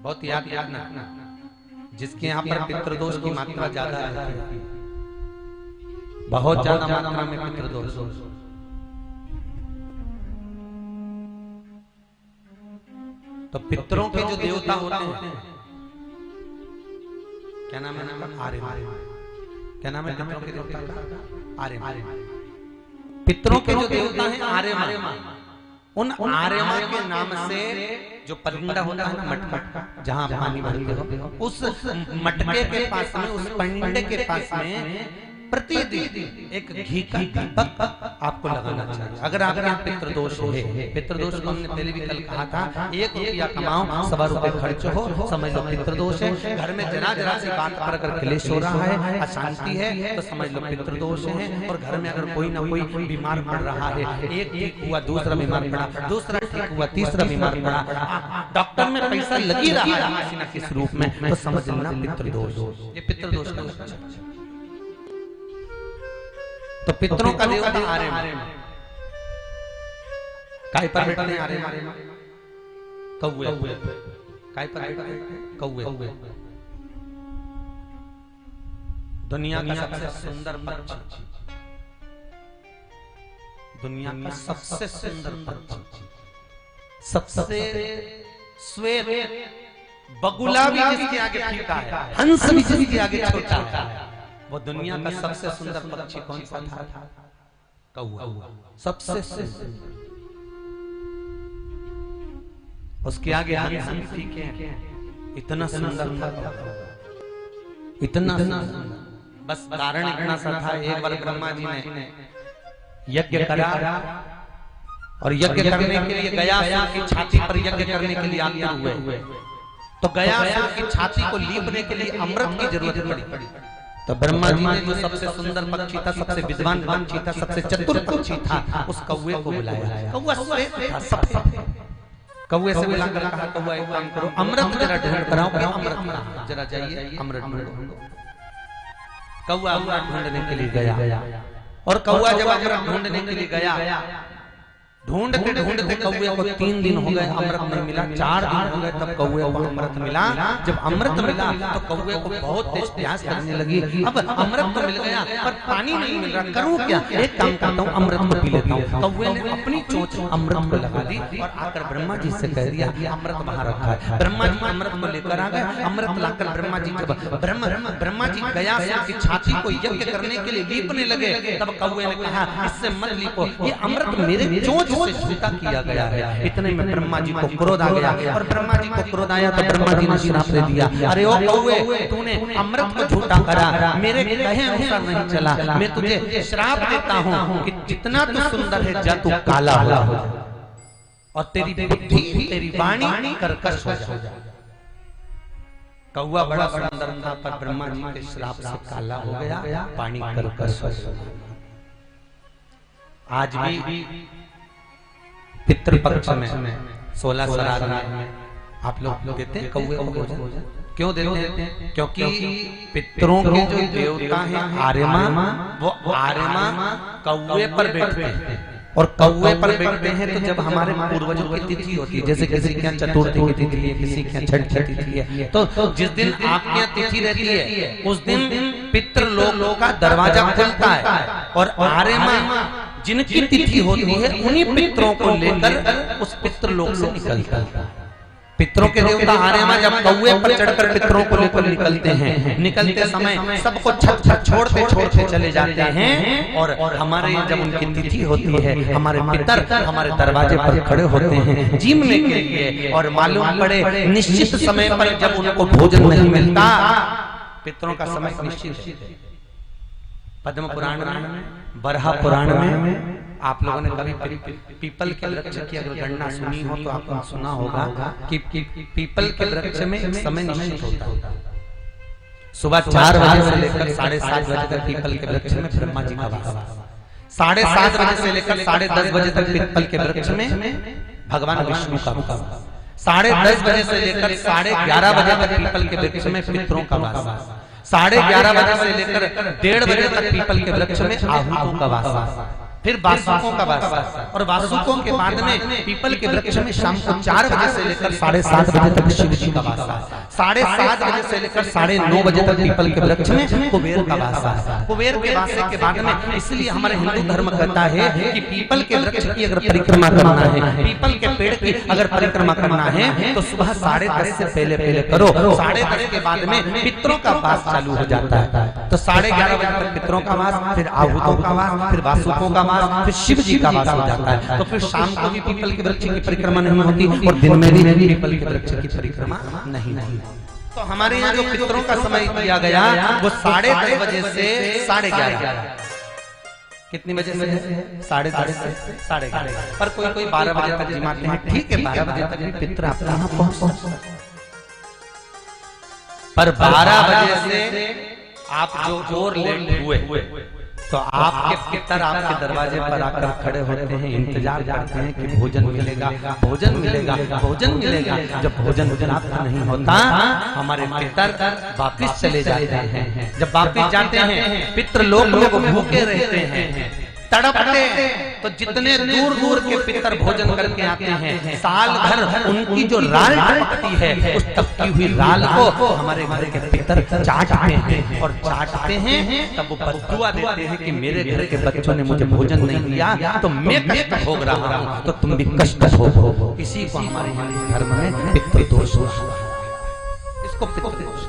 बहुत याद रखना, जिसके यहाँ पर पितृदोष की मात्रा ज्यादा रहती है, बहुत ज्यादा मात्रा में पितृदोष। तो पितरों के जो देवता होते हैं, क्या नाम है? आर्यमा। क्या नाम है पितरों के देवता का? आर्यमा। पितरों के जो देवता हैं आर्यमा, उन आर्यमा के नाम से जो परिंदा होता है ना, मटका, जहां पानी भरते हो, उस मटके के पास में, उस परिंदे के पास में प्रतिदिन एक घी का दीपक आपको लगाना चाहिए। अगर आपके यहाँ पितृदोष है, पितृदोष को हमने पहले भी कल कहा था, 1 रुपया कमाओ, 1.25 रुपए खर्च हो, समझ लो पितृदोष है। घर में जरा जरा सी बात पर अगर क्लेश हो रहा है, अशांति है, तो समझ लो पितृदोष है। और घर में अगर कोई ना कोई बीमार पड़ रहा है, एक ठीक हुआ, दूसरा बीमार पड़ा, दूसरा ठीक हुआ, तीसरा बीमार पड़ा, डॉक्टर में पैसा लगी रहा है किसी न किसी रूप में, तो समझ लेना पितृदोष। ये पितृदोष का लक्षण है। तो पितरों का देवता आर्यमा, काय पर बैठते हैं आर्यमा? कौवे। काय पर बैठते हैं? कौवे। दुनिया का सबसे सुंदर पक्षी, दुनिया का सबसे सुंदर पक्षी, सबसे श्वेत, बगुला भी जिसके आगे फीका है, हंस भी जिसके आगे छोटा है, वो दुनिया का सबसे सुंदर पक्षी कौन सा था? कौवा। सबसे सुंदर। उसके आगे हंस भी फीके हैं, इतना सुंदर था, इतना सुंदर। बस कारण इतना सा था, एक बार ब्रह्मा जी ने यज्ञ करा, और यज्ञ करने के लिए गया की छाती पर यज्ञ करने के लिए आते हुए, तो गया की छाती को लीपने के लिए अमृत की जरूरत पड़ी। तो ब्रह्मा जी ने जो सबसे सुंदर पक्षी था, सबसे विद्वान पक्षी था, सबसे चतुर पक्षी था, उस कौवे को बुलाया। कौवा श्वेत था, सफेद। कौवे से बुलाकर कहा, कौवा एक काम करो, अमृत जरा ढूंढ कराओ, अमृत जरा जाइए, अमृत ढूंढो। कौवा अमृत ढूंढने के लिए गया, और कौवा जब अमृत ढूंढने के लिए गया, ढूंढते ढूंढते कौवे को 3 दिन हो गए, अमृत नहीं मिला। 4 दिन हो गए, तब कौवे को अमृत मिला। जब अमृत मिला तो कौवे को बहुत तेज प्यास लगने लगी। अब अमृत तो मिल गया, पर पानी नहीं मिल रहा, करूं क्या? एक काम करता हूं, अमृत को पी लेता हूं। कौवे ने अपनी चोंच अमृत को लगा दी और आकर ब्रह्मा जी से कह दिया, अमृत वहां रखा है। ब्रह्मा जी अमृत को लेकर आ गए। अमृत लाकर ब्रह्मा जी, जब ब्रह्मा जी गया की छाती को यज्ञ करने के लिए लीपने लगे, तब कौवे ने कहा, इससे मत लीपो, ये अमृत मेरे चोंच से झूठा किया गया है। इतने में ब्रह्मा जी को क्रोध आ गया, और ब्रह्मा जी को क्रोध आया तो ब्रह्मा जी ने श्राप दे दिया, अरे ओ कौवे, तूने अमृत को झूठा करा, मेरे कहे अनुसार नहीं चला, मैं तुझे श्राप देता हूं कि जितना तू सुंदर है, जा तू काला हो जा, और तेरी बुद्धि, तेरी वाणी कर्कश हो जा। कौवा बड़ा सुंदर था, पर ब्रह्मा जी के श्राप से काला हो गया, वाणी कर्कश हो गया। आज भी पितृपक्ष में 16 श्राद्ध में आप लोग देते हैं कौवे को भोजन। क्यों देते हैं? क्योंकि पितरों के जो देवता हैं आर्यमा, वो आर्यमा कौवे पर बैठते हैं, और कौवे पर बैठते हैं तो जब हमारे पूर्वजों की तिथि होती है, जैसे किसी के यहाँ चतुर्थी की तिथि है, किसी के यहाँ छठ की तिथि है, तो जिस दिन आपके यहाँ तिथि रहती है, उस दिन पितृलोक का दरवाजा खुलता है, और आर्यमा जिनकी तिथि होती है, उन्हीं पितरों को लेकर उस पितृलोक से निकलता है। पितरों के देवता आर्यमा जब कौवे पर चढ़कर पितरों को लेकर निकलते हैं, निकलते समय सबको छत छोड़ते छोड़ते चले जाते हैं, और हमारे जब उनकी तिथि होती है, हमारे पितर हमारे दरवाजे पर खड़े होते हैं जीमने के लिए, और मालूम पड़े निश्चित समय पर जब उनको भोजन नहीं मिलता, पितरों का समय निश्चित है। पद्म पुराण में, बरहा पुराण में आप लोगों ने कभी पीपल के वृक्ष की अगर गणना सुनी हो तो आपने सुना होगा कि पीपल के वृक्ष में एक समय निश्चित होता है। सुबह 4 बजे से लेकर 7:30 बजे तक पीपल के वृक्ष में ब्रह्मा जी का वास, 7:30 बजे से लेकर 10:30 बजे तक पीपल के वृक्ष में भगवान विष्णु का वास, 10:30 बजे से लेकर 11:30 बजे तक पीपल के वृक्ष में पितरों का वास, 11:30 बजे से लेकर 1:30 बजे तक पीपल के वृक्ष में आहूतों का वास, फिर वासुकों का वास, और वासुकों के बाद में पीपल के वृक्ष में शाम को 4 बजे से लेकर 7:30 बजे तक शिव जी का वास है। 7:30 बजे से लेकर 9:30 बजे तक पीपल के वृक्ष में कुबेर का वास है। कुबेर के वास के बाद में इसलिए हमारे हिंदू धर्म कहता है कि पीपल के वृक्ष की अगर परिक्रमा करना है, पीपल के पेड़ की अगर परिक्रमा करना है तो सुबह 10:30 से पहले करो। 10:30 के बाद में पितरों का वास चालू हो जाता है। तो 11:30 बजे तक पितरों का वास, फिर आहूतों का वास, फिर वासुकों का वास, फिर शिव जी का वास हो जाता है। तो फिर शाम को भी पीपल के वृक्ष की परिक्रमा नहीं होती और दिन में भी पीपल के वृक्ष की परिक्रमा नहीं। तो हमारे यहाँ जो पितरों का समय दिया गया वो 10:30 बजे से 11:30। कितनी बजे से? 10:30 से 11:30। पर कोई 12 बजे तक जिमाते हैं। ठीक है, 12 बजे तक भी पितर आपके यहाँ पहुँच, पर 12 बजे से आप जो और लेट हुए तो आपके पितर आपके दरवाजे पर आकर खड़े होते हैं, इंतजार करते हैं कि भोजन मिलेगा, भोजन मिलेगा, भोजन मिलेगा। जब भोजन प्राप्त नहीं होता हमारे पितर वापिस चले जाते हैं। जब वापिस जाते हैं पितृ लोक में वो भूखे रहते हैं, तड़पते। तो जितने दूर दूर के पितर भोजन करके आते हैं, साल भर उनकी जो राल टपकती है उस टपकी हुई राल को हमारे घर के पितर चाटते हैं, और चाटते हैं तब वो बद्दुआ देते हैं कि मेरे घर के बच्चों ने मुझे भोजन नहीं दिया तो मैं कष्ट भोग रहा हूँ, तो तुम भी कष्ट भोगो। इसी को हमारे हिंदू धर्म में पितृ दोष, इसको पितृ दोष।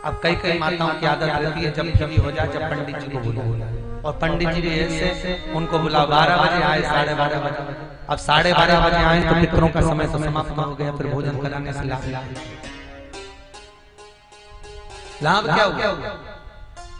अब कई माताओं की आदत रहती है जब फ्री हो जाए, जब पंडित जी को बुलाओ, और पंडित जी भी ऐसे उनको बुलाओ 12 बजे आए, 12:30 बजे। अब 12:30 बजे आए तो पितरों का समय समाप्त हो गया, फिर भोजन कराने से लाभ क्या हुआ?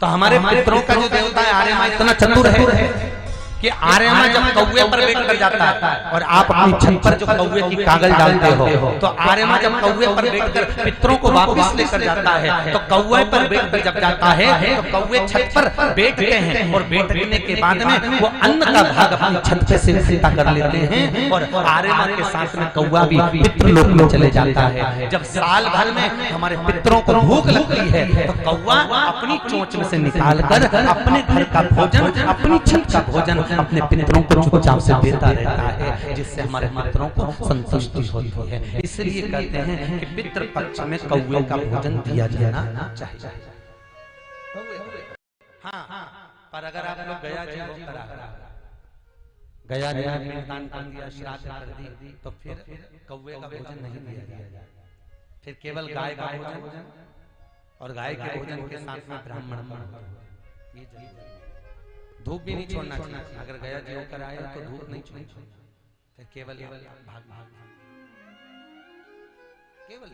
तो हमारे पितरों का जो देवता है आर्यमा इतना चतुर है कि आर्यमा जब कौवे पर बैठ कर जाता है और आप अपनी छत पर जो कौवे की कागज डालते हो, तो आर्यमा जब कौवे पर बैठकर पितरों को वापस लेकर जाता है तो कौवे पर बैठकर जब जाता है तो कौवे छत पर बैठते हैं, और बैठने के बाद में वो अन्न का भाग अपनी छत पे से इकट्ठा कर लेते हैं, और आर्यमा के साथ में कौवा भी पितृलोक में चले जाता है। जब साल भर में हमारे पितरों को भूख लगती है तो कौवा अपनी चोंच में से निकाल कर अपने घर का भोजन, अपनी छत का भोजन अपने पितरों को चुपचाप से देता रहता है, जिससे हमारे पितरों को संतुष्टि होती है। इसलिए कहते हैं कि पितृ पक्ष में कौवे का भोजन दिया जाना चाहिए। हाँ, पर अगर आप लोग गया जी होकर गया दान कर दिया, श्राद्ध कर दी, तो फिर कौवे का भोजन नहीं दिया जाएगा। फिर केवल गाय का भोजन, और गाय के भोजन के साथ में ब्राह्मण का भोजन। धूप भी नहीं छोड़ना चाहिए। अगर गया जी होकर आए तो धूप नहीं छोड़ना, फिर केवल भाग केवल